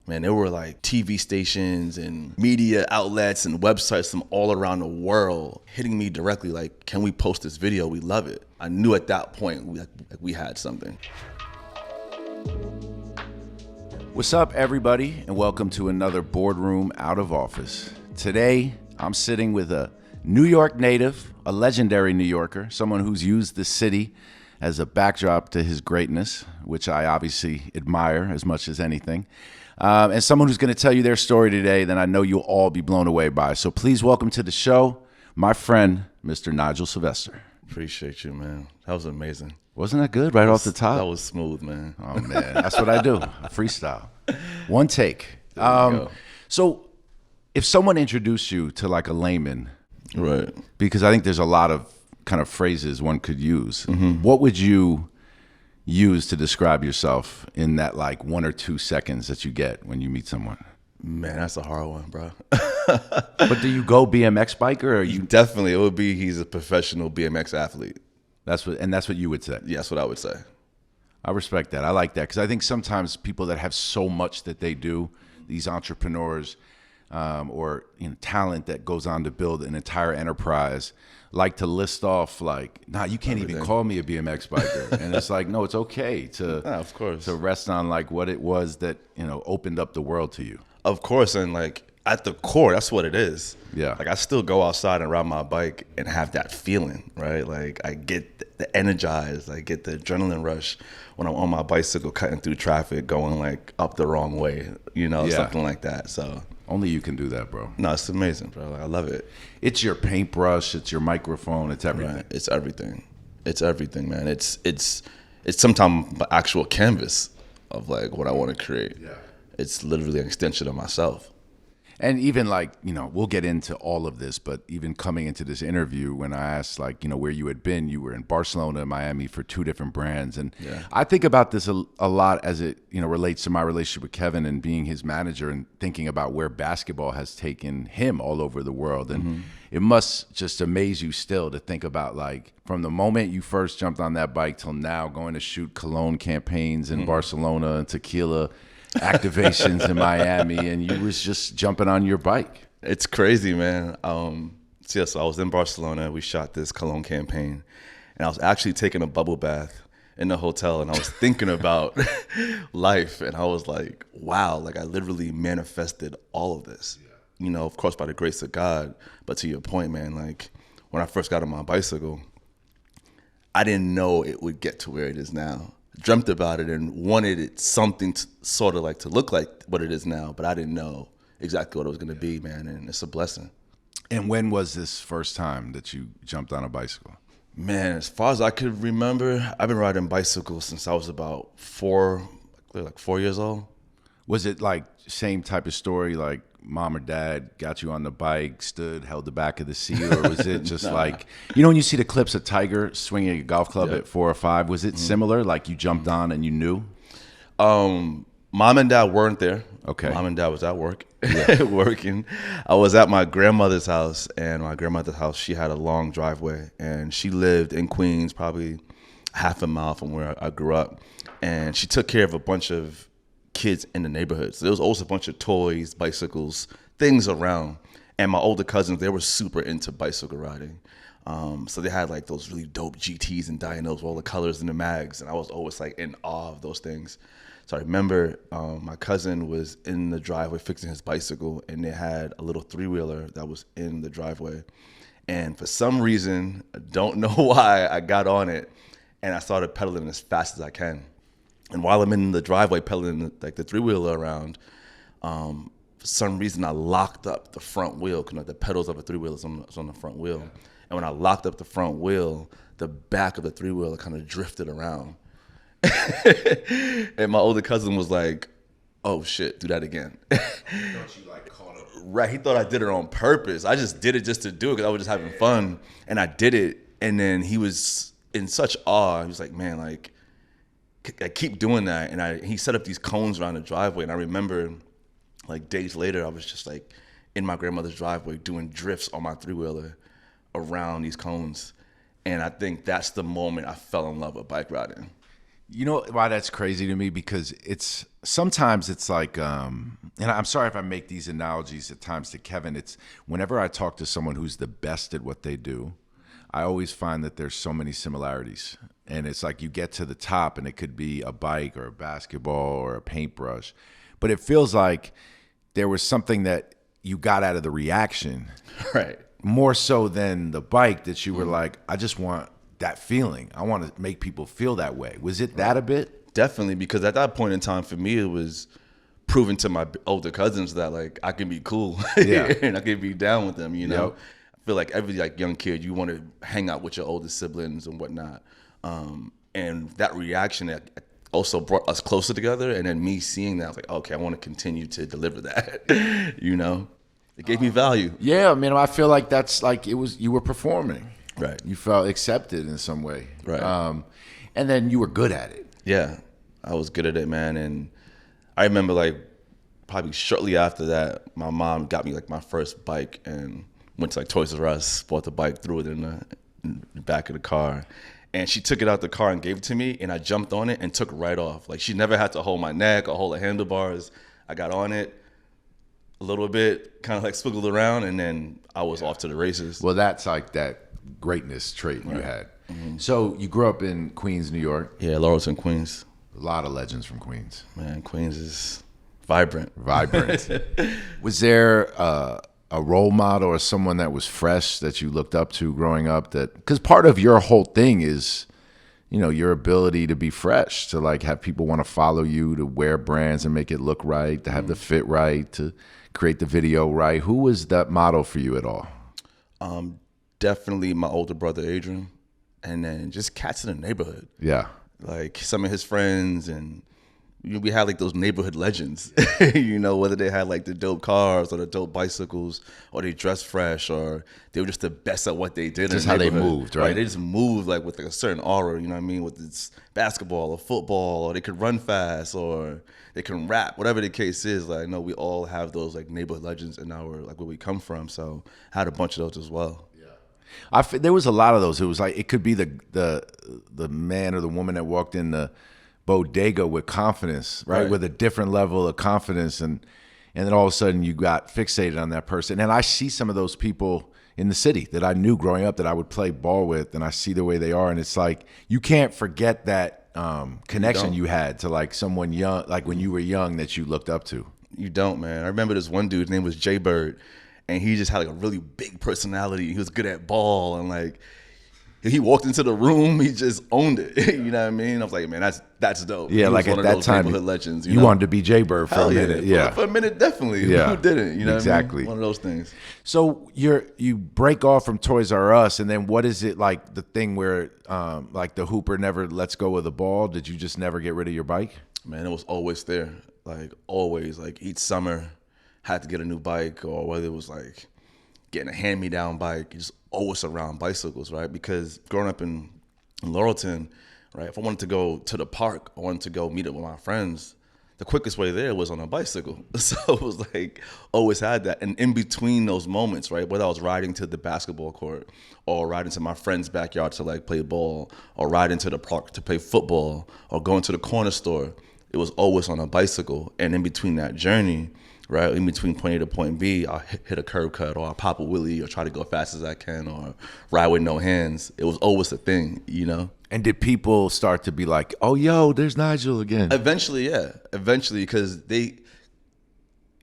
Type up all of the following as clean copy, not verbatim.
man, there were like TV stations and media outlets and websites from all around the world hitting me directly like, can we post this video? We love it. I knew at that point we had something. What's up, everybody, and welcome to another Boardroom Out of Office. Today, I'm sitting with a New York native, a legendary New Yorker, someone who's used the city as a backdrop to his greatness, which I obviously admire as much as anything, and someone who's going to tell you their story today that I know you'll all be blown away by. So please welcome to the show, my friend, Mr. Nigel Sylvester. Appreciate you, man. That was amazing. Wasn't that good off the top? That was smooth, man. Oh, man. That's what I do. Freestyle. One take. So if someone introduced you to like a layman, right? Because I think there's a lot of kind of phrases one could use. Mm-hmm. What would you use to describe yourself in that like 1 or 2 seconds that you get when you meet someone? Man, that's a hard one, bro. But do you go BMX biker or you? Definitely, it would be he's a professional BMX athlete. That's what you would say. Yeah, that's what I would say. I respect that. I like that because I think sometimes people that have so much that they do, these entrepreneurs or talent that goes on to build an entire enterprise, like to list off like, nah, you can't even call me a BMX biker. And it's like, no, it's okay to of course, to rest on like what it was that opened up the world to you. Of course, and like at the core, that's what it is. Yeah. Like I still go outside and ride my bike and have that feeling, right? Like I get the energized, I get the adrenaline rush when I'm on my bicycle cutting through traffic, going like up the wrong way, something like that. So only you can do that, bro. No, it's amazing, bro. Like, I love it. It's your paintbrush, it's your microphone, it's everything. Right. It's everything. It's everything, man. It's sometimes the actual canvas of like what I want to create. Yeah. It's literally an extension of myself. And even like, we'll get into all of this, but even coming into this interview, when I asked like, where you had been, you were in Barcelona and Miami for 2 different brands. And yeah. I think about this a lot as it, relates to my relationship with Kevin and being his manager and thinking about where basketball has taken him all over the world. And it must just amaze you still to think about like from the moment you first jumped on that bike till now going to shoot cologne campaigns in Barcelona and tequila activations in Miami, and you was just jumping on your bike. It's crazy, man. So I was in Barcelona. We shot this cologne campaign, and I was actually taking a bubble bath in the hotel, and I was thinking about life, and I was like, wow, like I literally manifested all of this. Yeah. Of course, by the grace of God. But to your point, man, like when I first got on my bicycle, I didn't know it would get to where it is now. Dreamt about it and wanted it something sort of like to look like what it is now, but I didn't know exactly what it was going to be, man, and it's a blessing. And when was this first time that you jumped on a bicycle? Man, as far as I could remember, I've been riding bicycles since I was about 4 years old. Was it like same type of story, like mom or dad got you on the bike, stood, held the back of the seat, or was it just like, when you see the clips of Tiger swinging a golf club at 4 or 5, was it similar? Like you jumped on and you knew? Mom and dad weren't there. Okay. Mom and dad was at work, working. I was at my grandmother's house, and my grandmother's house, she had a long driveway, and she lived in Queens, probably half a mile from where I grew up, and she took care of a bunch of kids in the neighborhood. So there was also a bunch of toys, bicycles, things around. And my older cousins, they were super into bicycle riding. So they had like those really dope GTs and dynos with all the colors and the mags. And I was always like in awe of those things. So I remember my cousin was in the driveway fixing his bicycle, and they had a little 3-wheeler that was in the driveway. And for some reason, I don't know why, I got on it and I started pedaling as fast as I can. And while I'm in the driveway pedaling like the 3-wheeler around, for some reason I locked up the front wheel because the pedals of a 3-wheeler is on the front wheel. Yeah. And when I locked up the front wheel, the back of the 3-wheeler kind of drifted around. And my older cousin was like, "Oh shit, do that again." Don't you like caught up? Right, he thought I did it on purpose. I just did it just to do it because I was just having fun, and I did it. And then he was in such awe. He was like, "Man, like." I keep doing that, and he set up these cones around the driveway, and I remember like days later I was just like in my grandmother's driveway doing drifts on my 3-wheeler around these cones, and I think that's the moment I fell in love with bike riding. You know why that's crazy to me? Because sometimes it's like and I'm sorry if I make these analogies at times to Kevin, it's whenever I talk to someone who's the best at what they do, I always find that there's so many similarities. And it's like you get to the top and it could be a bike or a basketball or a paintbrush, but it feels like there was something that you got out of the reaction. Right. More so than the bike, that you were like, I just want that feeling. I want to make people feel that way. Was it that a bit? Definitely, because at that point in time for me, it was proving to my older cousins that like I can be cool and I can be down with them, you know. Yep. I feel like every like young kid, you want to hang out with your older siblings and whatnot. And that reaction that also brought us closer together. And then me seeing that, I was like, okay, I want to continue to deliver that, you know. It gave me value. Yeah, I mean, I feel like that's like it was, you were performing. Right. You felt accepted in some way. Right. And then you were good at it. Yeah, I was good at it, man. And I remember like probably shortly after that, my mom got me like my first bike and went to like Toys R Us, bought the bike, threw it in the back of the car. And she took it out the car and gave it to me, and I jumped on it and took right off. Like she never had to hold my neck or hold the handlebars. I got on it a little bit, kind of like swiggled around, and then I was off to the races. Well, that's like that greatness trait you had. Mm-hmm. So you grew up in Queens, New York. Yeah, Laurelton, Queens. A lot of legends from Queens. Man, Queens is vibrant. Was there a role model or someone that was fresh that you looked up to growing up? That, because part of your whole thing is, you know, your ability to be fresh, to like have people want to follow you, to wear brands and make it look right, to have the fit right, to create the video right. Who was that model for you at all? Definitely my older brother, Adrian. And then just cats in the neighborhood. Yeah. Like some of his friends, and you know, we had like those neighborhood legends, you know, whether they had like the dope cars or the dope bicycles, or they dressed fresh, or they were just the best at what they did. Just how they moved, right? They just moved like with like a certain aura, you know what I mean? With it's basketball or football, or they could run fast, or they can rap, whatever the case is. Like, no, we all have those like neighborhood legends in our, like where we come from. So I had a bunch of those as well. There was a lot of those. It was like, it could be the man or the woman that walked in the bodega with confidence, right? With a different level of confidence, and then all of a sudden you got fixated on that person. And I see some of those people in the city that I knew growing up that I would play ball with, and I see the way they are, and it's like you can't forget that connection you had to like someone young, like when you were young, that you looked up to. You don't, man. I remember this one dude, his name was Jay Bird. And he just had like a really big personality. He was good at ball, and like he walked into the room, he just owned it. You know what I mean? I was like, man, that's dope. Yeah, he like was at that time, legends. You wanted to be Jay Bird for a minute. Yeah, for a minute, definitely. Yeah, who didn't? You know, exactly. What I mean? One of those things. So you break off from Toys R Us, and then what is it like? The thing where like the hooper never lets go of the ball. Did you just never get rid of your bike? Man, it was always there. Like always. Like each summer, had to get a new bike, or whether it was like getting a hand-me-down bike, just always around bicycles, right? Because growing up in Laurelton, right, if I wanted to go to the park, I wanted to go meet up with my friends, the quickest way there was on a bicycle. So it was like, always had that. And in between those moments, right, whether I was riding to the basketball court, or riding to my friend's backyard to like play ball, or riding to the park to play football, or going to the corner store, it was always on a bicycle. And in between that journey, right, in between point A to point B, I'll hit a curb cut, or I'll pop a wheelie, or try to go fast as I can, or ride with no hands. It was always a thing, you know? And did people start to be like, oh, yo, there's Nigel again? Eventually, yeah. Eventually, because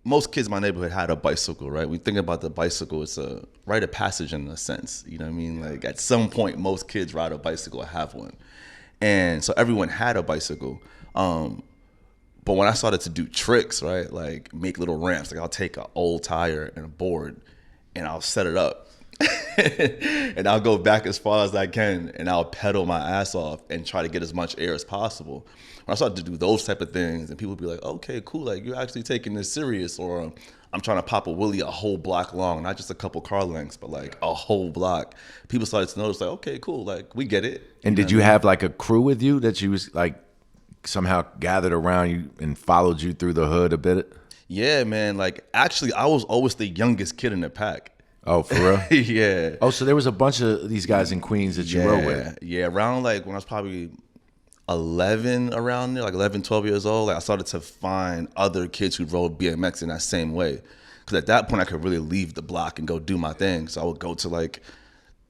most kids in my neighborhood had a bicycle, right? When you think about the bicycle, it's a rite of passage in a sense, you know what I mean? Like at some point, most kids ride a bicycle or have one. And so everyone had a bicycle. But when I started to do tricks, right, like make little ramps, like I'll take an old tire and a board and I'll set it up and I'll go back as far as I can and I'll pedal my ass off and try to get as much air as possible. When I started to do those type of things, and people would be like, okay, cool, like you're actually taking this serious, or I'm trying to pop a wheelie a whole block long, not just a couple car lengths, but like a whole block. People started to notice like, okay, cool, like we get it. And did you have like a crew with you that you was like, somehow gathered around you and followed you through the hood a bit? Yeah, man. Like, actually, I was always the youngest kid in the pack. Oh, for real? Yeah. Oh, so there was a bunch of these guys in Queens that you rode with? Yeah, around like when I was probably 11 around there, like 11, 12 years old, like I started to find other kids who rode BMX in that same way. Because at that point, I could really leave the block and go do my thing. So I would go to like,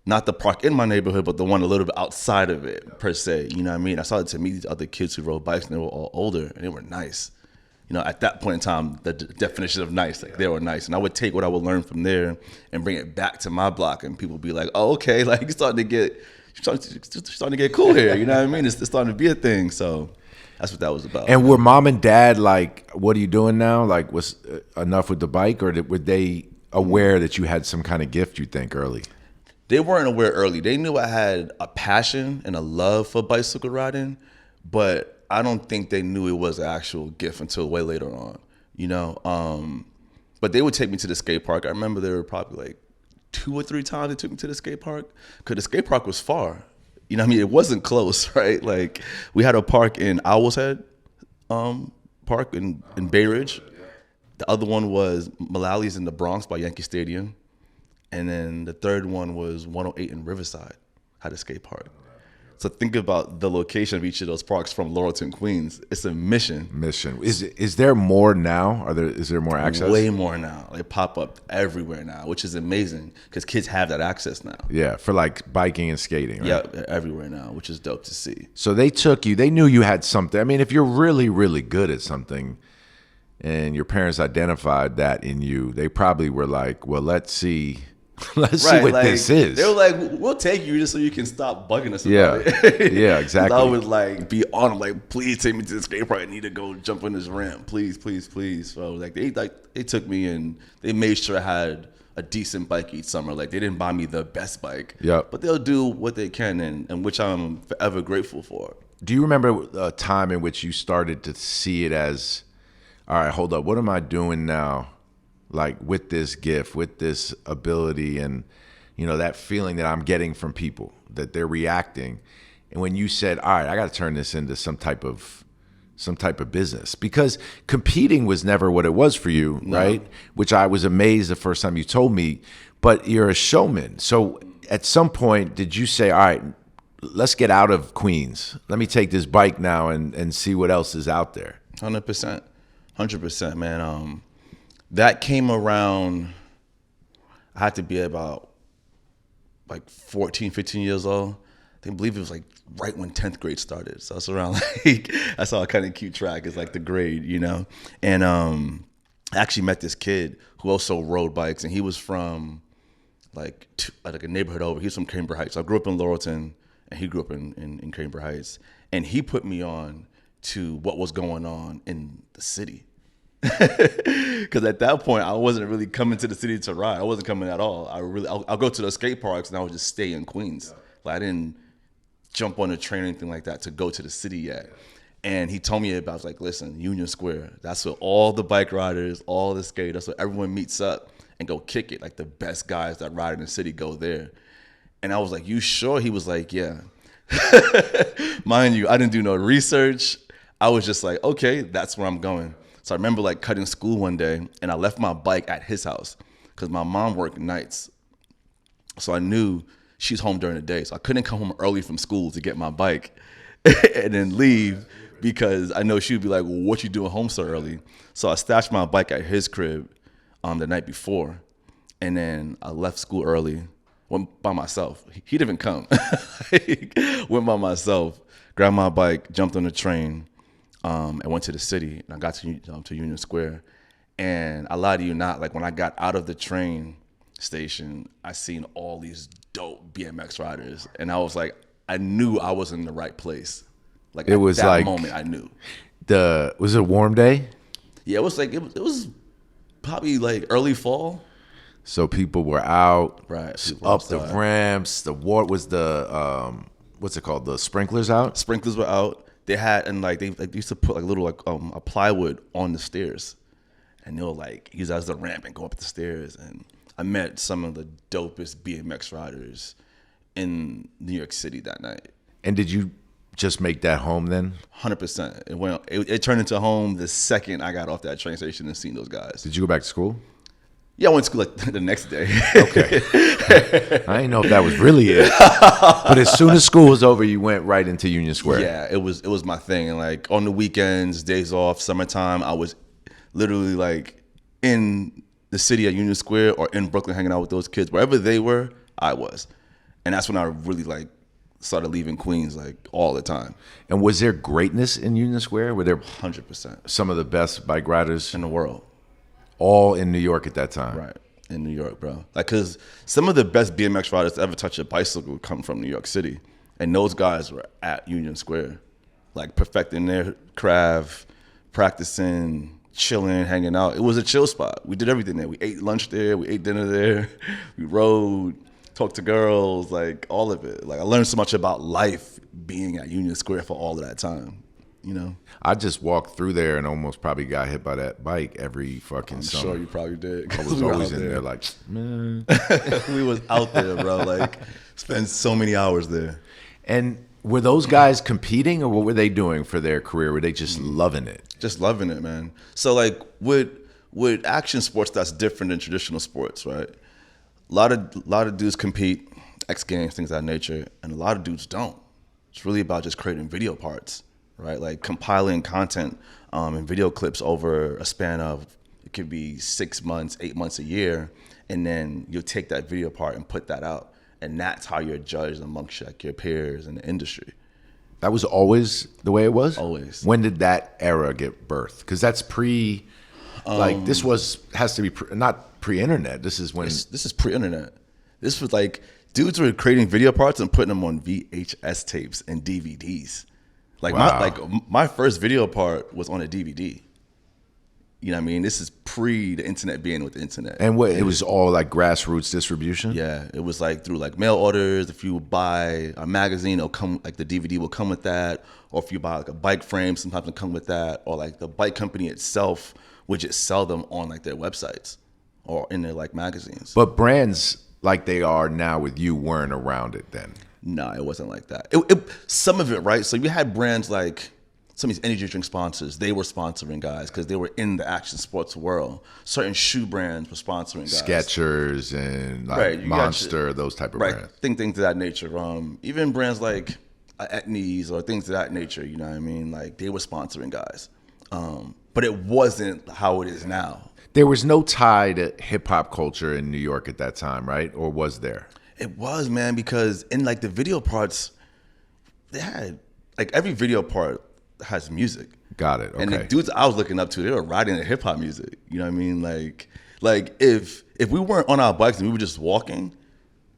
not the park in my neighborhood, but the one a little bit outside of it, per se. You know what I mean? I started to meet these other kids who rode bikes, and they were all older, and they were nice. You know, at that point in time, the definition of nice, like they were nice. And I would take what I would learn from there and bring it back to my block, and people would be like, oh, okay, like you're starting to get cool here. You know what I mean? It's starting to be a thing. So that's what that was about. And were mom and dad like, what are you doing now? Like, was enough with the bike, or were they aware that you had some kind of gift, you think, early? They weren't aware early. They knew I had a passion and a love for bicycle riding, but I don't think they knew it was an actual gift until way later on, you know? But they would take me to the skate park. I remember there were probably like 2 or 3 times they took me to the skate park, because the skate park was far. You know what I mean? It wasn't close, right? Like, we had a park in Owl's Head Park in Bay Ridge. The other one was Mullally's in the Bronx by Yankee Stadium. And then the third one was 108 in Riverside, had a skate park. So think about the location of each of those parks from Laurelton, Queens. It's a mission. Is there more now? Is there more access? Way more now. They pop up everywhere now, which is amazing because kids have that access now. Yeah, for like biking and skating, right? Yeah, everywhere now, which is dope to see. So they took you. They knew you had something. I mean, if you're really, really good at something and your parents identified that in you, they probably were like, well, let's see. Let's see what this is. They were like, we'll take you just so you can stop bugging us about it. Yeah, exactly. I would like be on them, like, please take me to the skate park. I need to go jump on this ramp. Please, please, please. So like they took me and they made sure I had a decent bike each summer. Like, they didn't buy me the best bike. Yep. But they'll do what they can, and which I'm forever grateful for. Do you remember a time in which you started to see it as, all right, hold up, what am I doing now? Like, with this gift, with this ability, and, you know, that feeling that I'm getting from people, that they're reacting. And when you said, all right, I got to turn this into some type of business, because competing was never what it was for you, no. Right? Which I was amazed the first time you told me, but you're a showman. So at some point, did you say, all right, let's get out of Queens. Let me take this bike now and see what else is out there? 100%, man. That came around, I had to be about like 14, 15 years old. I believe it was like right when 10th grade started. So it's around like, that's how I kind of keep track, is like the grade, you know? And I actually met this kid who also rode bikes, and he was from like a neighborhood over. He was from Cambridge Heights. So I grew up in Laurelton, and he grew up in Cambridge Heights. And he put me on to what was going on in the city. Because at that point, I wasn't really coming to the city to ride. I wasn't coming at all. I'll go to the skate parks, and I would just stay in Queens. Like, I didn't jump on a train or anything like that to go to the city yet. And he told me about, I was like, listen, Union Square, that's where all the bike riders, all the skaters, that's where everyone meets up and go kick it. Like, the best guys that ride in the city go there. And I was like, you sure? He was like, yeah. Mind you, I didn't do no research. I was just like, okay, that's where I'm going. So I remember like cutting school one day, and I left my bike at his house because my mom worked nights. So I knew she's home during the day. So I couldn't come home early from school to get my bike and then leave, because I know she'd be like, well, what you doing home so early? So I stashed my bike at his crib the night before. And then I left school early, went by myself. He didn't even come. Went by myself, grabbed my bike, jumped on the train, and went to the city. And I got to Union Square. And I lie to you not, like when I got out of the train station, I seen all these dope BMX riders. And I was like, I knew I was in the right place. Like, it was that like moment, I knew. Was it a warm day? Yeah, it was like, it was probably like early fall. So people were out, right? People up the ramps. What's it called? The sprinklers out? Sprinklers were out. They had, and like they used to put like little a plywood on the stairs, and they'll like use that as the ramp and go up the stairs. And I met some of the dopest BMX riders in New York City that night. And did you just make that home then? 100%. It turned into home the second I got off that train station and seen those guys. Did you go back to school? Yeah, I went to school like the next day. Okay. I didn't know if that was really it. But as soon as school was over, you went right into Union Square. Yeah, it was my thing. And like on the weekends, days off, summertime, I was literally like in the city at Union Square or in Brooklyn hanging out with those kids. Wherever they were, I was. And that's when I really like started leaving Queens like all the time. And was there greatness in Union Square? Were there 100% some of the best bike riders in the world? All in New York at that time. Right. In New York, bro. Like, because some of the best BMX riders to ever touch a bicycle come from New York City. And those guys were at Union Square, like perfecting their craft, practicing, chilling, hanging out. It was a chill spot. We did everything there. We ate lunch there. We ate dinner there. We rode, talked to girls, like all of it. Like, I learned so much about life being at Union Square for all of that time. You know, I just walked through there and almost probably got hit by that bike every fucking summer. I'm sure you probably did. I was always in there like, man. We was out there, bro. Like, spent so many hours there. And were those guys competing, or what were they doing for their career? Were they just loving it? Just loving it, man. So like with action sports, that's different than traditional sports, right? A lot of dudes compete, X Games, things of that nature, and a lot of dudes don't. It's really about just creating video parts. Right, like compiling content and video clips over a span of, it could be 6 months, 8 months, a year, and then you'll take that video part and put that out, and that's how you're judged amongst like your peers in the industry. That was always the way it was? Always. When did that era get birthed? Because that's like this has to be not pre-internet. This is when this is pre-internet. This was like dudes were creating video parts and putting them on VHS tapes and DVDs. Like, wow. my first video part was on a DVD. You know what I mean? This is pre the internet being with the internet. And what, it was all like grassroots distribution? Yeah, it was like through like mail orders. If you buy a magazine, it'll come, like the DVD will come with that. Or if you buy like a bike frame, sometimes it'll come with that. Or like the bike company itself would just sell them on like their websites or in their like magazines. But brands like they are now with you weren't around it then. No, it wasn't like that. Some of it, right? So you had brands like some of these energy drink sponsors. They were sponsoring guys because they were in the action sports world. Certain shoe brands were sponsoring guys. Skechers and like right, Monster, those type of brands. Things of that nature. Even brands like Etnies or things of that nature. You know what I mean? Like they were sponsoring guys, but it wasn't how it is now. There was no tie to hip hop culture in New York at that time, right? Or was there? It was, man, because in like the video parts, they had like every video part has music. Got it. Okay. And the dudes I was looking up to, they were riding the hip hop music. You know what I mean? Like if we weren't on our bikes and we were just walking,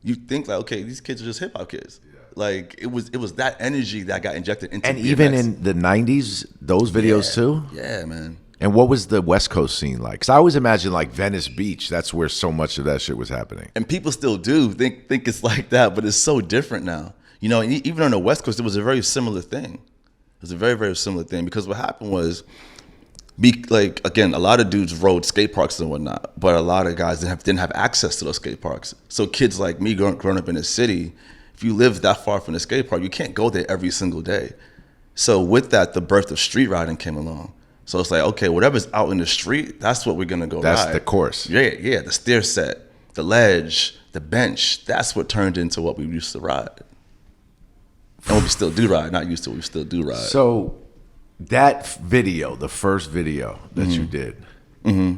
you'd think like, okay, these kids are just hip hop kids. Yeah. Like it was that energy that got injected into. And BMX. even in the '90s, those videos too. Yeah, man. And what was the West Coast scene like? Because I always imagine like Venice Beach. That's where so much of that shit was happening. And people still do think it's like that, but it's so different now. You know, even on the West Coast, it was a very similar thing. It was a very, very similar thing because what happened was, again, a lot of dudes rode skate parks and whatnot, but a lot of guys didn't have access to those skate parks. So kids like me growing up in the city, if you live that far from the skate park, you can't go there every single day. So with that, the birth of street riding came along. So it's like, okay, whatever's out in the street, that's what we're going to go ride. That's the course. Yeah, the stair set, the ledge, the bench, that's what turned into what we used to ride. And we still do ride, not used to, we still do ride. So that video, the first video that you did,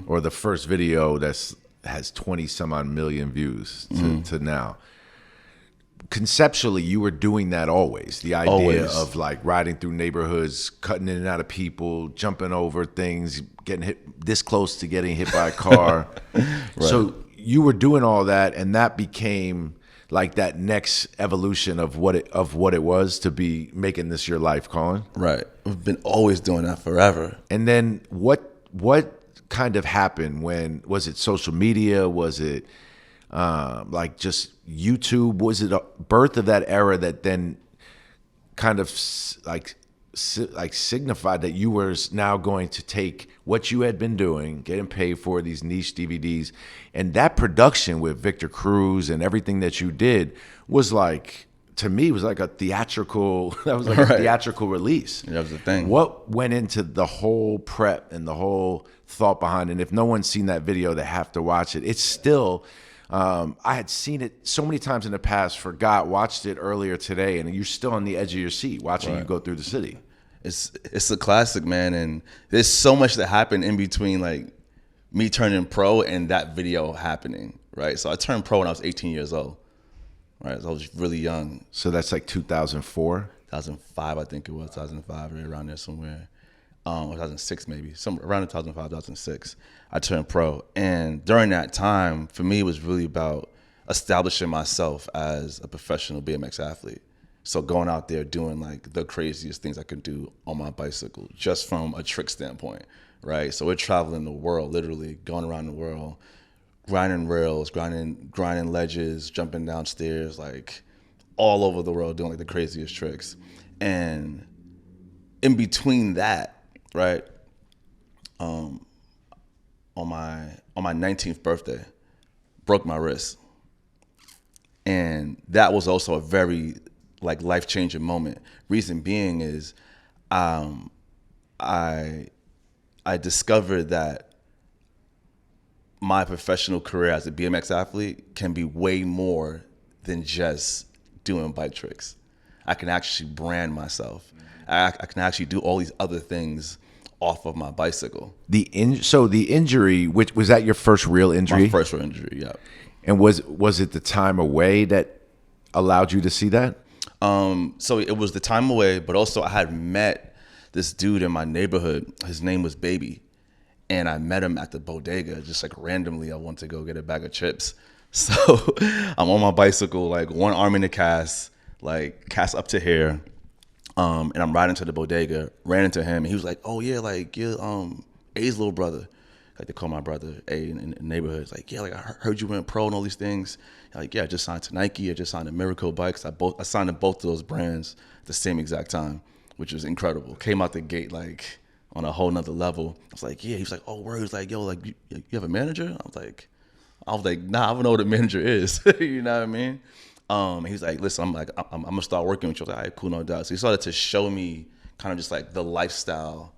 or the first video has 20 some odd million views to now, conceptually, you were doing that always. The idea of like riding through neighborhoods, cutting in and out of people, jumping over things, getting hit this close to getting hit by a car. Right. So you were doing all that, and that became like that next evolution of what it was to be making this your life, Colin. Right. We've been always doing that forever. And then what kind of happened? When was it? Social media? Was it like just YouTube? Was it a birth of that era that then kind of like signified that you were now going to take what you had been doing, getting paid for these niche DVDs, and that production with Victor Cruz and everything that you did was like, to me was like a theatrical. That was like a theatrical release. That was the thing. What went into the whole prep and the whole thought behind it? And if no one's seen that video, they have to watch it. It's still. I had seen it so many times in the past, forgot, watched it earlier today, and you're still on the edge of your seat watching you go through the city. It's a classic, man, and there's so much that happened in between, like me turning pro and that video happening, right? So I turned pro when I was 18 years old, right? So I was really young. So that's like 2004? 2005, I think it was, 2005, right around there somewhere. 2006 maybe, around 2005, 2006, I turned pro. And during that time, for me, it was really about establishing myself as a professional BMX athlete. So going out there doing like the craziest things I could do on my bicycle, just from a trick standpoint, right? So we're traveling the world, literally going around the world, grinding rails, grinding ledges, jumping downstairs, like all over the world, doing like the craziest tricks. And in between that, right, on my 19th birthday, broke my wrist, and that was also a very like life-changing moment. Reason being is, I discovered that my professional career as a BMX athlete can be way more than just doing bike tricks. I can actually brand myself. I can actually do all these other things off of my bicycle. So the injury, which was that your first real injury? My first real injury, yeah. And was it the time away that allowed you to see that? So it was the time away, but also I had met this dude in my neighborhood. His name was Baby. And I met him at the bodega, just like randomly. I went to go get a bag of chips. So I'm on my bicycle, like one arm in the cast, like cast up to here. And I'm riding to the bodega, ran into him, and he was like, "Oh yeah, like you're A's little brother." Like they call my brother A in the neighborhood. It's like, "Yeah, like I heard you went pro and all these things." Like, "Yeah, I just signed to Nike. I just signed to Miracle Bikes. I signed to both of those brands at the same exact time, which was incredible. Came out the gate like on a whole nother level. I was like, "Yeah." He was like, "Oh, word." He was like, "Yo, like you have a manager?" I was like, "Nah, I don't know what a manager is." You know what I mean? He was like, "Listen, I'm gonna start working with you." I was like, "All right, cool, no doubt." So he started to show me kind of just like the lifestyle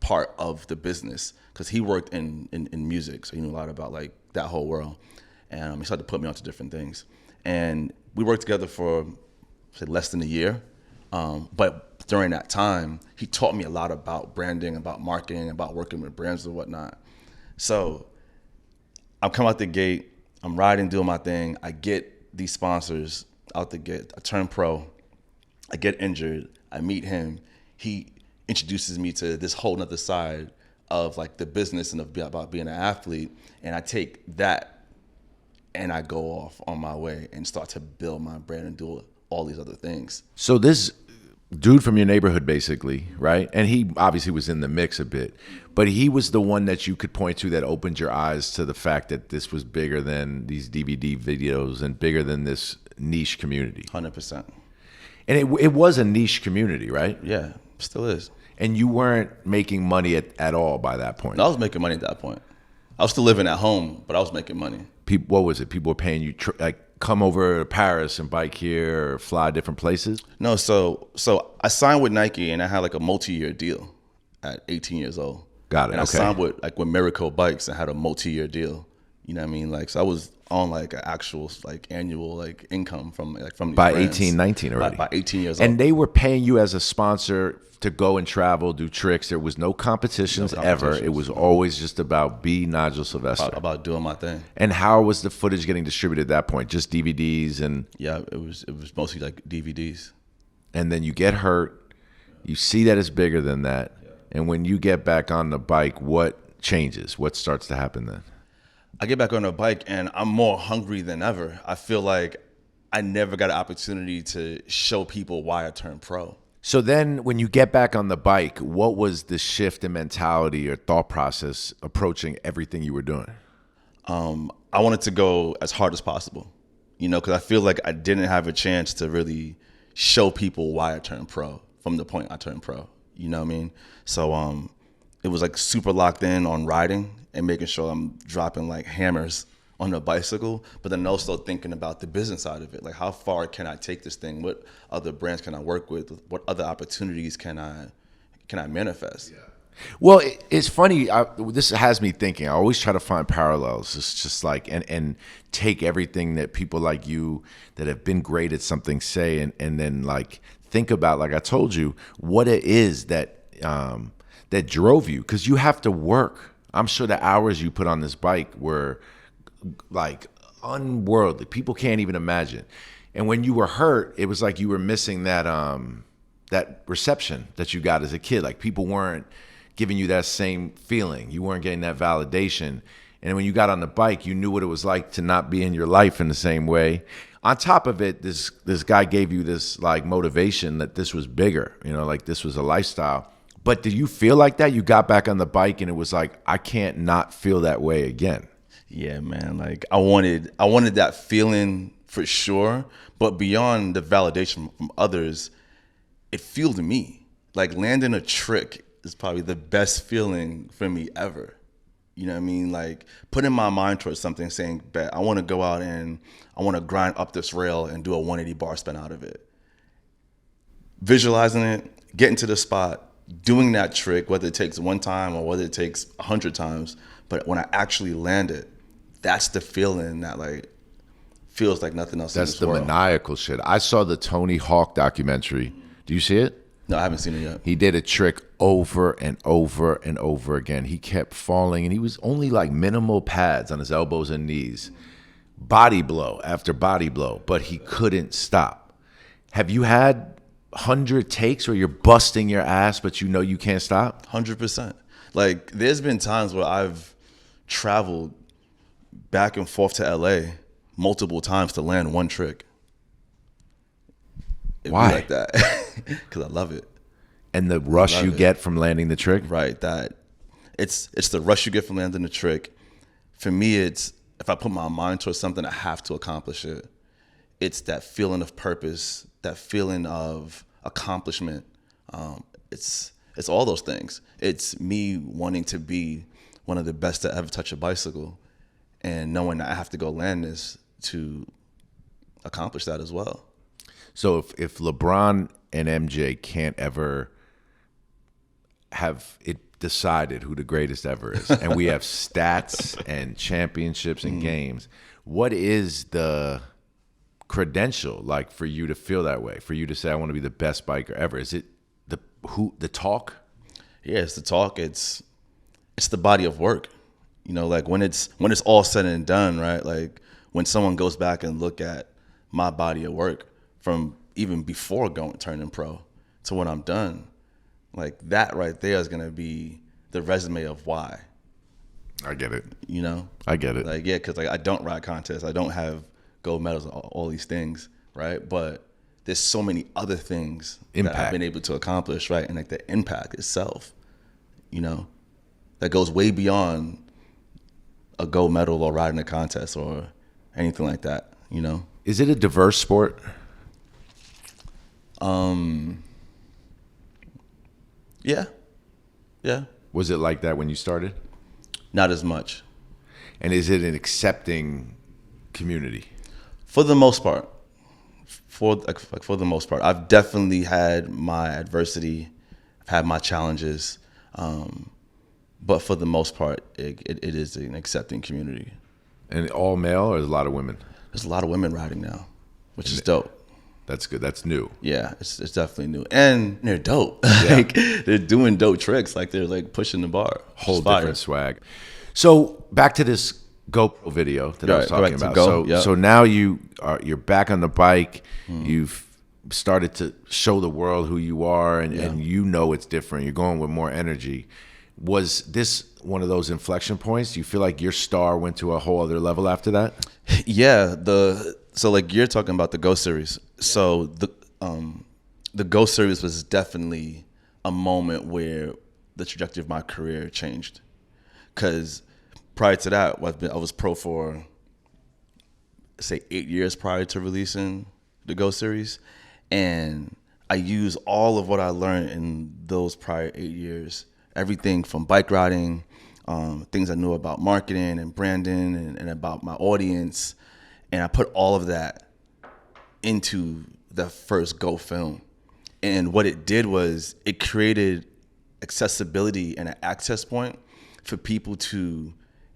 part of the business, because he worked in music, so he knew a lot about like that whole world. And he started to put me onto different things. And we worked together for say less than a year. But during that time, he taught me a lot about branding, about marketing, about working with brands and whatnot. So I'm coming out the gate, I'm riding, doing my thing. I get these sponsors out the gate. I turn pro. I get injured. I meet him. He introduces me to this whole nother side of like the business and about being an athlete. And I take that and I go off on my way and start to build my brand and do all these other things. So this dude from your neighborhood, basically, right? And he obviously was in the mix a bit, but he was the one that you could point to that opened your eyes to the fact that this was bigger than these DVD videos and bigger than this niche community. 100%. And it was a niche community, right? Yeah, still is. And you weren't making money at all by that point. No, I was making money at that point. I was still living at home, but I was making money. What was it? People were paying you like come over to Paris and bike here or fly different places? No, so I signed with Nike and I had like a multi-year deal at 18 years old. Got it. And okay. I signed with Miracle Bikes and had a multi-year deal. You know what I mean? Like, so I was on like an actual like annual like income from these by brands. 18, 19 already. By 18 years old. And they were paying you as a sponsor to go and travel, do tricks. There was no competitions ever. It was always just about be Nigel Sylvester. About doing my thing. And how was the footage getting distributed at that point? Just DVDs and yeah, it was mostly like DVDs. And then you get hurt. You see that it's bigger than that. Yeah. And when you get back on the bike, what changes? What starts to happen then? I get back on the bike and I'm more hungry than ever. I feel like I never got an opportunity to show people why I turned pro. So then when you get back on the bike, what was the shift in mentality or thought process approaching everything you were doing? I wanted to go as hard as possible, you know, because I feel like I didn't have a chance to really show people why I turned pro from the point I turned pro, you know what I mean? So it was like super locked in on riding and making sure I'm dropping like hammers on a bicycle, but then also thinking about the business side of it. Like, how far can I take this thing? What other brands can I work with? What other opportunities can I manifest? Yeah. Well, it's funny. This has me thinking. I always try to find parallels. It's just like and take everything that people like you that have been great at something say, and then like think about, like I told you, what it is that that drove you, because you have to work. I'm sure the hours you put on this bike were like unworldly. People can't even imagine. And when you were hurt, it was like you were missing that that reception that you got as a kid. Like, people weren't giving you that same feeling. You weren't getting that validation. And when you got on the bike, you knew what it was like to not be in your life in the same way. On top of it, this guy gave you this like motivation that this was bigger, like this was a lifestyle. But did you feel like that? You got back on the bike and it was like, I can't not feel that way again. Yeah, man. Like, I wanted that feeling for sure. But beyond the validation from others, it fueled me. Like, landing a trick is probably the best feeling for me ever. You know what I mean? Like, putting my mind towards something, saying, bet, I want to go out and I want to grind up this rail and do a 180 bar spin out of it. Visualizing it, getting to the spot, doing that trick, whether it takes one time or whether it takes 100 times. But when I actually land it, that's the feeling that like feels like nothing else in this world. That's the maniacal shit. I saw the Tony Hawk documentary. Do you see it? No, I haven't seen it yet. He did a trick over and over and over again. He kept falling, and he was only like minimal pads on his elbows and knees. Body blow after body blow, but he couldn't stop. Have you had 100 takes where you're busting your ass, but you know you can't stop? 100%. Like, there's been times where I've traveled back and forth to LA multiple times to land one trick. Why? Like that? Because I love it. And the rush you get from landing the trick? Right. That it's the rush you get from landing the trick. For me, it's if I put my mind towards something, I have to accomplish it. It's that feeling of purpose, that feeling of accomplishment. It's all those things. It's me wanting to be one of the best to ever touch a bicycle, and knowing that I have to go land this to accomplish that as well. So if LeBron and MJ can't ever have it decided who the greatest ever is, and we have stats and championships and games, what is the credential like for you to feel that way? For you to say, I want to be the best biker ever? Is it the talk? Yeah, it's the talk. It's the body of work. Like when it's all said and done, right? Like when someone goes back and look at my body of work from even before turning pro to when I'm done, like that right there is gonna be the resume of why. I get it. I get it. Like, yeah, because like I don't ride contests, I don't have gold medals, all these things, right? But there's so many other things that I've been able to accomplish, right? And like the impact itself, that goes way beyond a gold medal or riding a contest or anything like that, Is it a diverse sport? Yeah. Was it like that when you started? Not as much. And is it an accepting community? For the most part. For the most part. I've definitely had my adversity. I've had my challenges. But for the most part, it is an accepting community. And all male, or there's a lot of women? There's a lot of women riding now, which is dope. That's good. That's new. Yeah, it's definitely new. And they're dope. Yeah. Like, they're doing dope tricks. Like, they're like pushing the bar. Whole different swag. So back to this GoPro video that I was talking about. So now you're back on the bike. You've started to show the world who you are, and it's different. You're going with more energy. Was this one of those inflection points? Do you feel like your star went to a whole other level after that? Yeah. So like you're talking about the Go series. So the Go series was definitely a moment where the trajectory of my career changed. Because prior to that, I was pro for, say, 8 years prior to releasing the Go series. And I used all of what I learned in those prior 8 years. Everything from bike riding, things I knew about marketing and branding and about my audience. And I put all of that into the first Go film. And what it did was it created accessibility and an access point for people to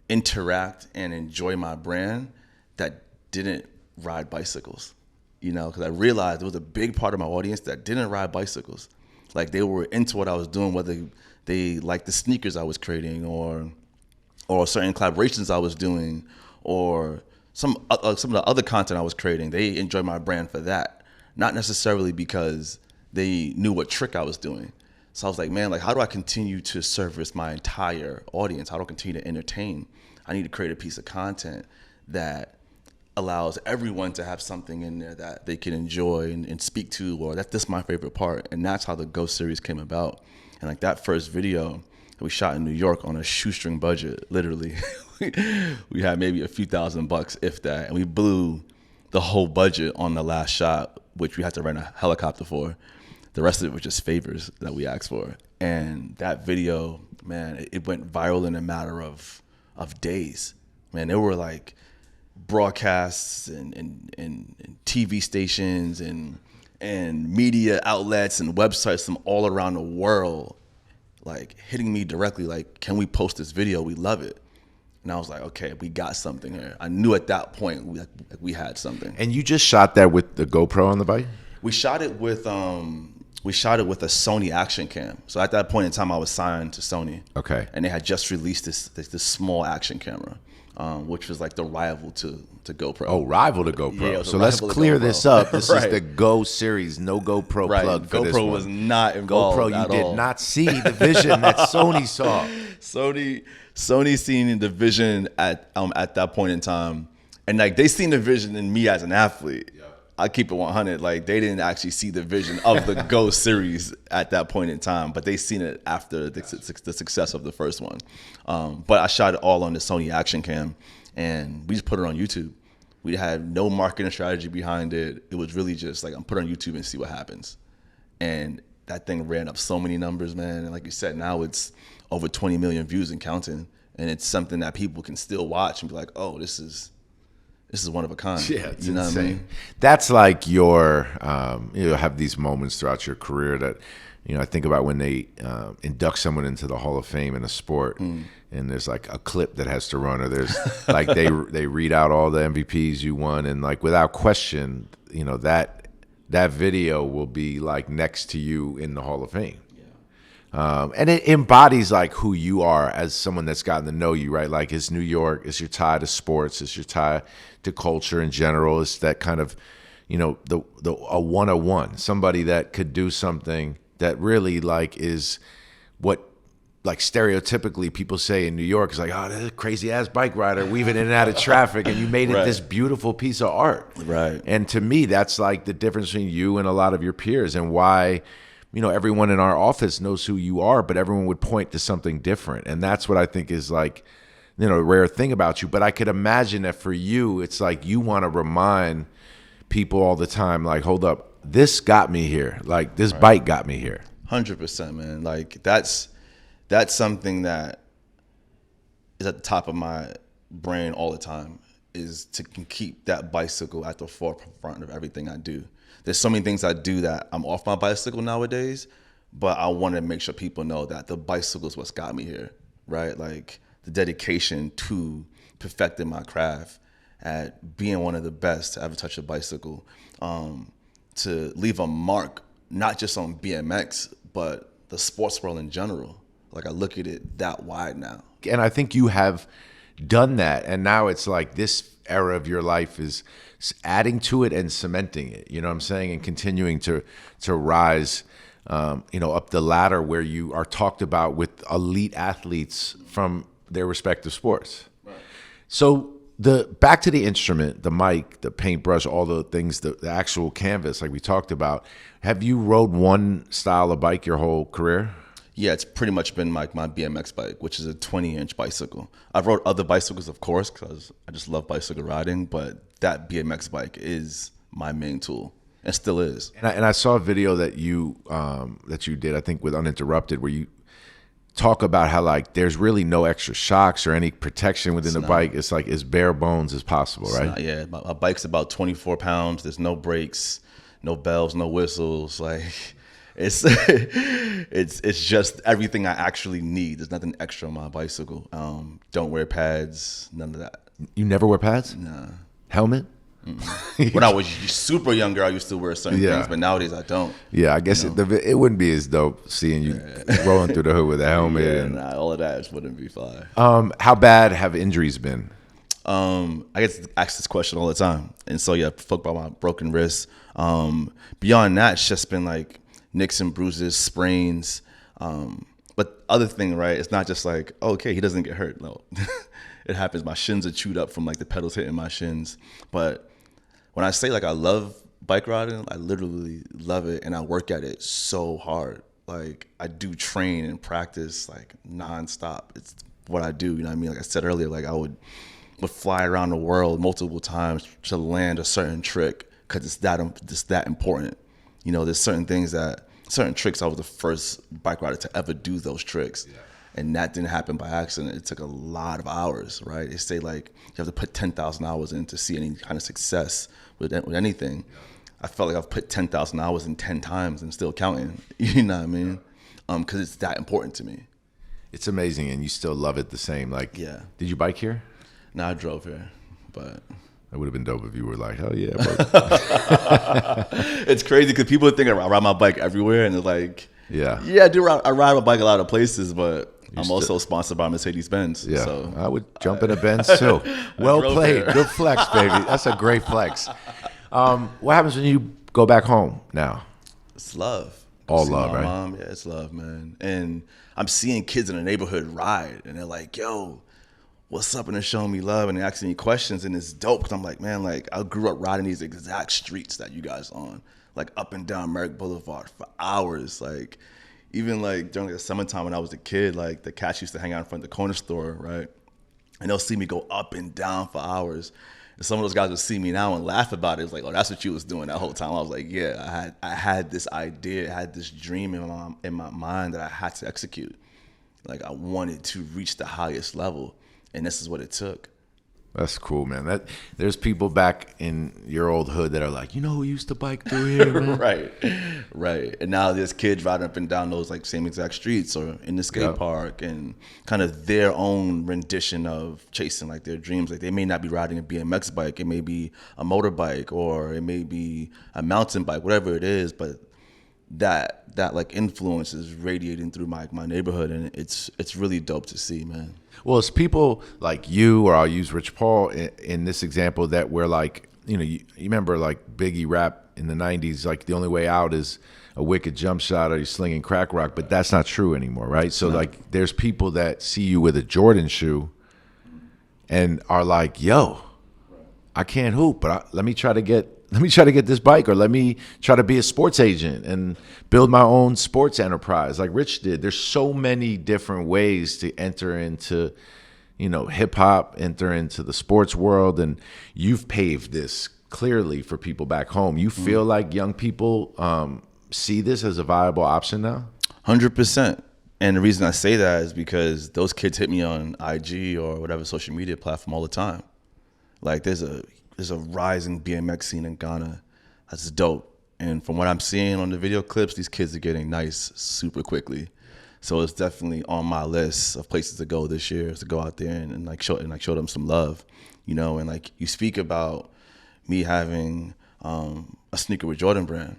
interact and enjoy my brand that didn't ride bicycles. You know, because I realized there was a big part of my audience that didn't ride bicycles. Like they were into what I was doing, whether they liked the sneakers I was creating or certain collaborations I was doing or some of the other content I was creating. They enjoyed my brand for that, not necessarily because they knew what trick I was doing. So I was like, man, like how do I continue to service my entire audience? How do I continue to entertain? I need to create a piece of content that allows everyone to have something in there that they can enjoy and speak to, or that's my favorite part. And that's how the Ghost series came about. And like that first video we shot in New York on a shoestring budget, literally. We had maybe a few $1,000, if that, and we blew the whole budget on the last shot, which we had to rent a helicopter for. The rest of it was just favors that we asked for. And that video, man, it went viral in a matter of days. Man, there were like broadcasts and TV stations and media outlets and websites from all around the world, like hitting me directly, like, can we post this video? We love it. And I was like, okay, we got something here. I knew at that point we had something. And you just shot that with the GoPro on the bike? We shot it with a Sony action cam. So at that point in time, I was signed to Sony. Okay. And they had just released this small action camera, which was like the rival to GoPro. Oh, rival to GoPro. Yeah, so let's clear this up. This is the Go series, no GoPro plug for GoPro this one. GoPro was not involved GoPro, you did not see the vision that Sony saw. Sony seen the vision at that point in time, and like they seen the vision in me as an athlete. Yeah. I keep it 100. Like they didn't actually see the vision of the Go series at that point in time, but they seen it after the success of the first one. But I shot it all on the Sony action cam, and we just put it on YouTube. We had no marketing strategy behind it. It was really just like, I'm put it on YouTube and see what happens. And that thing ran up so many numbers, man. And like you said, now it's over 20 million views and counting. And it's something that people can still watch and be like, oh, this is one of a kind. Yeah, it's you know insane. What I mean? That's like your, have these moments throughout your career that, I think about when they induct someone into the Hall of Fame in a sport, and there's like a clip that has to run, or there's like they read out all the MVPs you won, and like without question, that video will be like next to you in the Hall of Fame. And it embodies like who you are as someone that's gotten to know you, right? Like it's New York, it's your tie to sports, it's your tie to culture in general. It's that kind of, a 101, somebody that could do something that really like is what like stereotypically people say in New York is like, oh, there's a crazy ass bike rider weaving in and out of traffic, and you made it this beautiful piece of art. Right. And to me, that's like the difference between you and a lot of your peers, and why everyone in our office knows who you are, but everyone would point to something different. And that's what I think is like, a rare thing about you. But I could imagine that for you, it's like you want to remind people all the time, like, hold up, this got me here. Like this bike got me here. 100%, man. Like that's something that is at the top of my brain all the time, is to keep that bicycle at the forefront of everything I do. There's so many things I do that I'm off my bicycle nowadays, but I want to make sure people know that the bicycle is what's got me here, right? Like the dedication to perfecting my craft, at being one of the best to ever touch a bicycle, to leave a mark, not just on BMX, but the sports world in general. Like I look at it that wide now. And I think you have done that. And now it's like this era of your life is adding to it and cementing it, you know what I'm saying? And continuing to rise, up the ladder where you are talked about with elite athletes from their respective sports. Right. So back to the instrument, the mic, the paintbrush, all the things, the actual canvas, like we talked about. Have you rode one style of bike your whole career? Yeah, it's pretty much been like my BMX bike, which is a 20-inch bicycle. I've rode other bicycles, of course, because I just love bicycle riding, but that BMX bike is my main tool, and still is. And I saw a video that you did, I think with Uninterrupted, where you talk about how like there's really no extra shocks or any protection within the bike. It's like as bare bones as possible, right? Yeah, my bike's about 24 pounds. There's no brakes, no bells, no whistles. Like it's it's just everything I actually need. There's nothing extra on my bicycle. Don't wear pads, none of that. You never wear pads? Nah. Helmet? When I was super younger, I used to wear certain things, but nowadays I don't. Yeah, I guess it wouldn't be as dope seeing you rolling through the hood with a helmet. Yeah, all of that just wouldn't be fly. How bad have injuries been? I get asked this question all the time, and so yeah, fuck about my broken wrist. Beyond that, it's just been like nicks and bruises, sprains. But other thing, right? It's not just like, okay, he doesn't get hurt. No, it happens. My shins are chewed up from like the pedals hitting my shins. But when I say like I love bike riding, I literally love it, and I work at it so hard. Like I do train and practice like nonstop. It's what I do. You know what I mean? Like I said earlier, like I would fly around the world multiple times to land a certain trick because it's that important. You know, there's certain tricks. I was the first bike rider to ever do those tricks. Yeah. And that didn't happen by accident. It took a lot of hours, right? They say like you have to put 10,000 hours in to see any kind of success with anything. Yeah. I felt like I've put 10,000 hours in 10 times and still counting. You know what I mean? Because it's that important to me. It's amazing, and you still love it the same. Like, yeah. Did you bike here? No, I drove here, but it would have been dope if you were like, hell yeah. It's crazy because people think I ride my bike everywhere, and they're like, yeah, I do. I ride my bike a lot of places, but I'm also sponsored by Mercedes-Benz. Yeah, so I would jump in a Benz too. Well played. Good flex, baby. That's a great flex. What happens when you go back home now? It's love. All love, right? Mom, yeah, it's love, man. And I'm seeing kids in the neighborhood ride, and they're like, yo, what's up? And they're showing me love, and they're asking me questions, and it's dope. Because I'm like, man, like I grew up riding these exact streets that you guys on, like up and down Merrick Boulevard for hours. Like even like during the summertime when I was a kid, like the cats used to hang out in front of the corner store, right? And they'll see me go up and down for hours. And some of those guys would see me now and laugh about it. It's like, oh, that's what you was doing that whole time. I was like, yeah, I had this idea, I had this dream in my mind that I had to execute. Like I wanted to reach the highest level, and this is what it took. That's cool, man. There's people back in your old hood that are like, you know who used to bike through here, man? Right. And now there's kids riding up and down those like same exact streets or in the skate park, and kind of their own rendition of chasing like their dreams. Like they may not be riding a BMX bike, it may be a motorbike, or it may be a mountain bike, whatever it is, but that like influence is radiating through my neighborhood, and it's really dope to see, man. Well, it's people like you, or I'll use Rich Paul in this example, that we're like, you remember like Biggie rap in the 90s, like the only way out is a wicked jump shot or you're slinging crack rock, but that's not true anymore, right? So like there's people that see you with a Jordan shoe and are like, yo, I can't hoop, but let me try to get this bike, or let me try to be a sports agent and build my own sports enterprise like Rich did. There's so many different ways to enter into, hip hop, enter into the sports world, and you've paved this clearly for people back home. You feel like young people see this as a viable option now? 100%. And the reason I say that is because those kids hit me on IG or whatever social media platform all the time. Like there's a rising BMX scene in Ghana. That's dope. And from what I'm seeing on the video clips, these kids are getting nice super quickly. So it's definitely on my list of places to go this year, is to go out there and show them some love, And like you speak about me having a sneaker with Jordan brand,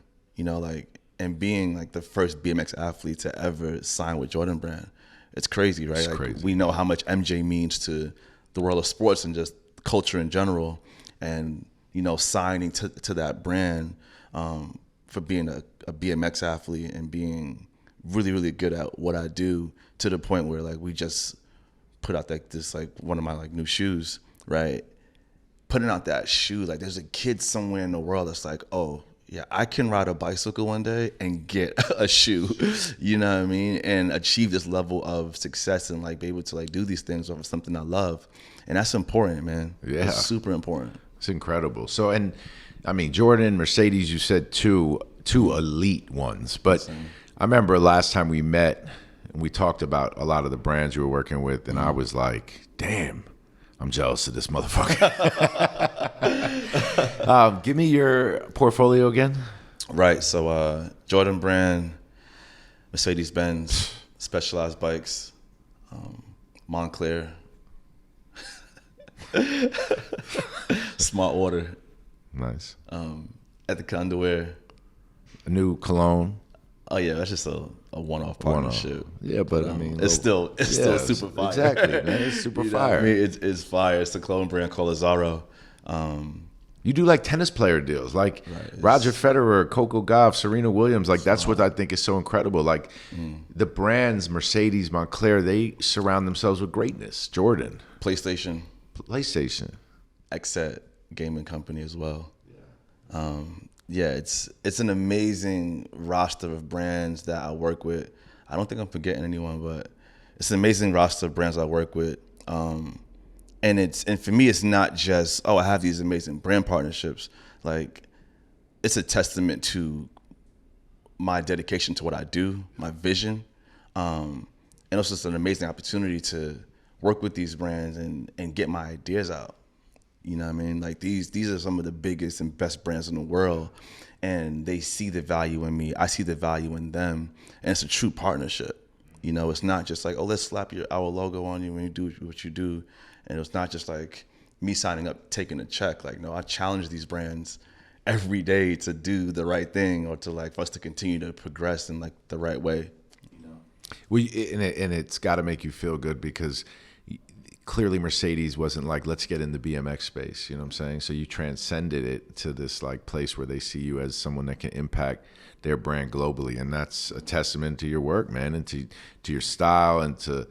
and being like the first BMX athlete to ever sign with Jordan brand. It's crazy, right? It's crazy. We know how much MJ means to the world of sports and just culture in general. And, signing to that brand for being a BMX athlete and being really, really good at what I do, to the point where like we just put out one of my like new shoes, right? Putting out that shoe, like there's a kid somewhere in the world that's like, oh, yeah, I can ride a bicycle one day and get a shoe, you know what I mean? And achieve this level of success and like be able to like do these things over something I love. And that's important, man. Yeah. It's super important. It's incredible. So, and I mean, Jordan, Mercedes, you said two elite ones, but I remember last time we met, and we talked about a lot of the brands you were working with, and I was like, damn, I'm jealous of this motherfucker. Give me your portfolio again. Right. So Jordan brand, Mercedes-Benz, Specialized bikes, Montclair, Smart Water, Nice. Ethica underwear. A new cologne. Oh yeah, that's just a one-off partnership. Yeah, but I mean, it's still super fire. Exactly, man. It's super fire. I mean, it's fire. It's a cologne brand called Azaro. You do like tennis player deals, like Roger Federer, Coco Gauff, Serena Williams. Like that's what I think is so incredible. Like the brands, Mercedes, Montclair, they surround themselves with greatness. Jordan, PlayStation, Xset gaming company as well. Yeah, it's an amazing roster of brands that I work with. I don't think I'm forgetting anyone, but it's an amazing roster of brands I work with. And for me, it's not just, I have these amazing brand partnerships. Like, it's a testament to my dedication to what I do, my vision. And also it's an amazing opportunity to work with these brands and get my ideas out. You know what I mean? Like these are some of the biggest and best brands in the world, and they see the value in me. I see the value in them, and it's a true partnership. You know, it's not just like, oh, let's slap our logo on you when you do what you do. And it's not just like me signing up, taking a check. Like, no, I challenge these brands every day to do the right thing, or to like for us to continue to progress in like the right way. You know? Well, and it's got to make you feel good because clearly Mercedes wasn't like, let's get in the BMX space, you know what I'm saying? So you transcended it to this like place where they see you as someone that can impact their brand globally. And that's a testament to your work, man, and to your style, and to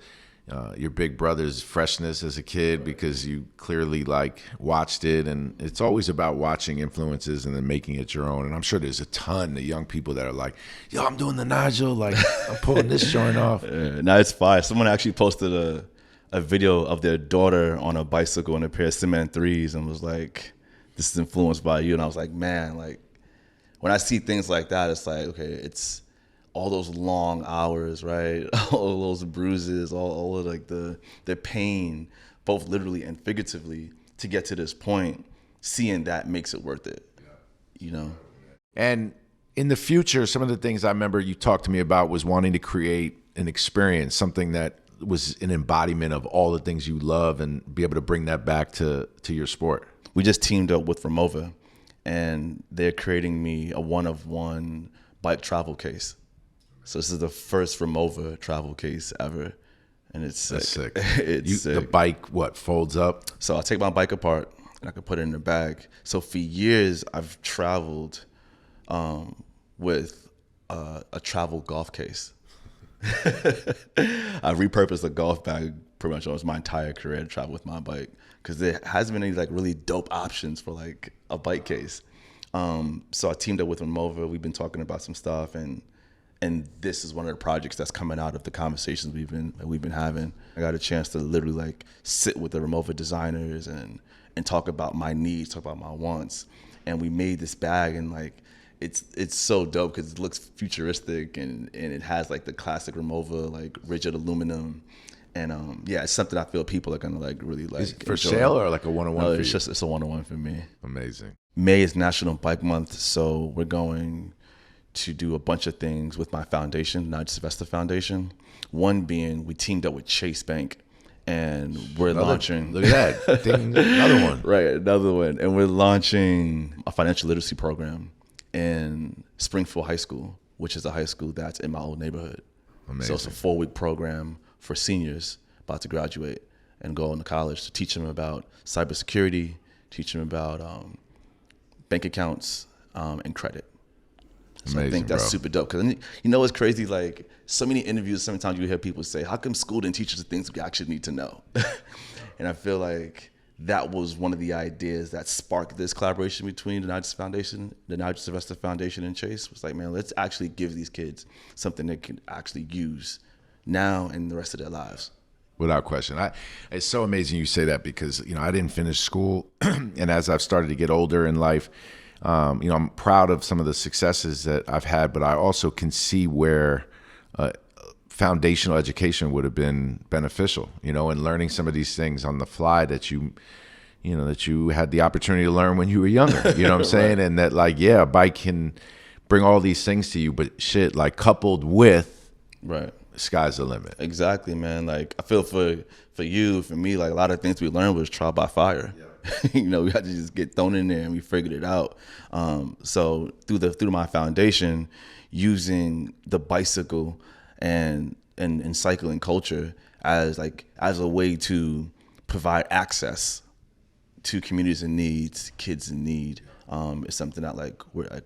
your big brother's freshness as a kid, because you clearly like watched it. And it's always about watching influences and then making it your own. And I'm sure there's a ton of young people that are like, yo, I'm doing the Nigel, like I'm pulling this joint off. No, it's fire. Someone actually posted a video of their daughter on a bicycle in a pair of Cement 3s and was like, this is influenced by you. And I was like, man, like when I see things like that, it's like, okay, it's all those long hours, right? All those bruises, all of like the pain, both literally and figuratively, to get to this point. Seeing that makes it worth it, you know? And in the future, some of the things I remember you talked to me about was wanting to create an experience, something that was an embodiment of all the things you love, and be able to bring that back to your sport. We just teamed up with Rimowa, and they're creating me a one-of-one bike travel case. So this is the first Rimowa travel case ever, and it's sick. It's sick. The bike, what, folds up? So I take my bike apart and I can put it in the bag. So for years I've traveled with a travel golf case. I repurposed a golf bag pretty much almost my entire career to travel with my bike, because there hasn't been any like really dope options for like a bike case. So I teamed up with Rimowa. We've been talking about some stuff, and this is one of the projects that's coming out of the conversations we've been having. I got a chance to literally like sit with the Rimowa designers and talk about my needs, talk about my wants, and we made this bag, and like it's so dope because it looks futuristic, and it has like the classic Rimowa like rigid aluminum, and yeah, it's something I feel people are gonna like really like. Is it for sale or like a one-on-one? No, it's a one-on-one for me. Amazing. May is National Bike Month, so we're going to do a bunch of things with my foundation, Nigel Sylvester Foundation. One being we teamed up with Chase Bank, and we're launching. Look at that. Another one. Right, another one. And we're launching a financial literacy program in Springfield High School, which is a high school that's in my old neighborhood. Amazing. So it's a 4-week program for seniors about to graduate and go into college to teach them about cybersecurity, teach them about bank accounts and credit. So Amazing, I think that's bro. super dope. Because you know what's crazy? Like so many interviews, sometimes you hear people say, how come school didn't teach us the things we actually need to know? And I feel like that was one of the ideas that sparked this collaboration between the Nigel Sylvester Foundation and Chase. Was like, man, let's actually give these kids something they can actually use now and the rest of their lives. Without question. It's so amazing you say that, because, you know, I didn't finish school. And as I've started to get older in life, you know, I'm proud of some of the successes that I've had, but I also can see where foundational education would have been beneficial, you know, and learning some of these things on the fly that you had the opportunity to learn when you were younger, you know what I'm saying? Right. And that, like, yeah, a bike can bring all these things to you, but shit, like, coupled with, right, sky's the limit. Exactly, man. Like, I feel for you, for me, like, a lot of things we learned was trial by fire. Yeah. You know, we had to just get thrown in there and we figured it out. So through my foundation, using the bicycle and cycling culture as a way to provide access to communities in need, kids in need, is something that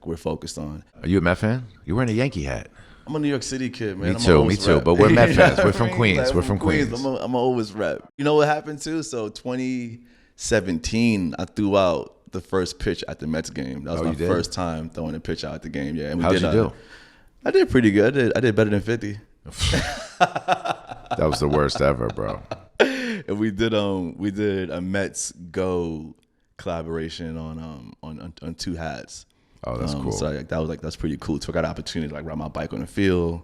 we're focused on. Are you a Met fan? You're wearing a Yankee hat. I'm a New York City kid, man. Me too. But we're Met fans. We're from Queens. We're from Queens. I'm an always rep. You know what happened too? So 2017, I threw out the first pitch at the Mets game. That was my first time throwing a pitch out at the game. Yeah. And how'd you do? I did pretty good. I did better than 50. That was the worst ever, bro. And we did a Mets Go collaboration on two hats. Oh, that's cool. So that's pretty cool. Took out an opportunity to ride my bike on the field.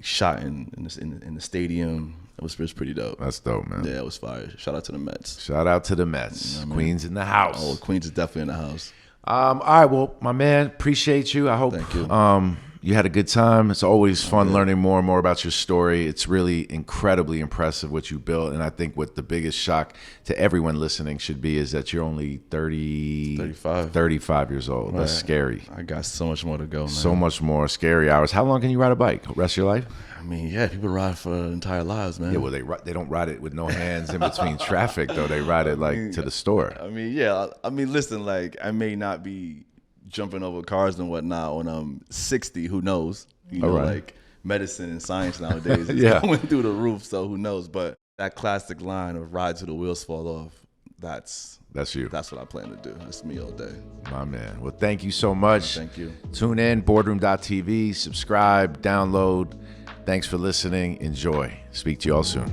Shot in the stadium. It was pretty dope. That's dope, man. Yeah, it was fire. Shout out to the Mets. Shout out to the Mets. Yeah, Queens in the house. Oh, Queens is definitely in the house. All right, well, my man, appreciate you. I hope Thank you. You had a good time. It's always fun learning more and more about your story. It's really incredibly impressive what you built. And I think what the biggest shock to everyone listening should be is that you're only 35 years old. Right. That's scary. I got so much more to go, man. So much more. Scary hours. How long can you ride a bike? Rest of your life? I mean, yeah, people ride for entire lives, man. Yeah, well, they don't ride it with no hands in between traffic, though. They ride it to the store. I mean, yeah. I mean, listen, like, I may not be jumping over cars and whatnot when I'm 60, who knows? You know, like, medicine and science nowadays is going through the roof, so who knows? But that classic line of ride till the wheels fall off, that's you. That's what I plan to do. That's me all day. My man. Well, thank you so much. Thank you. Tune in, boardroom.tv, subscribe, download. Thanks for listening. Enjoy. Speak to you all soon.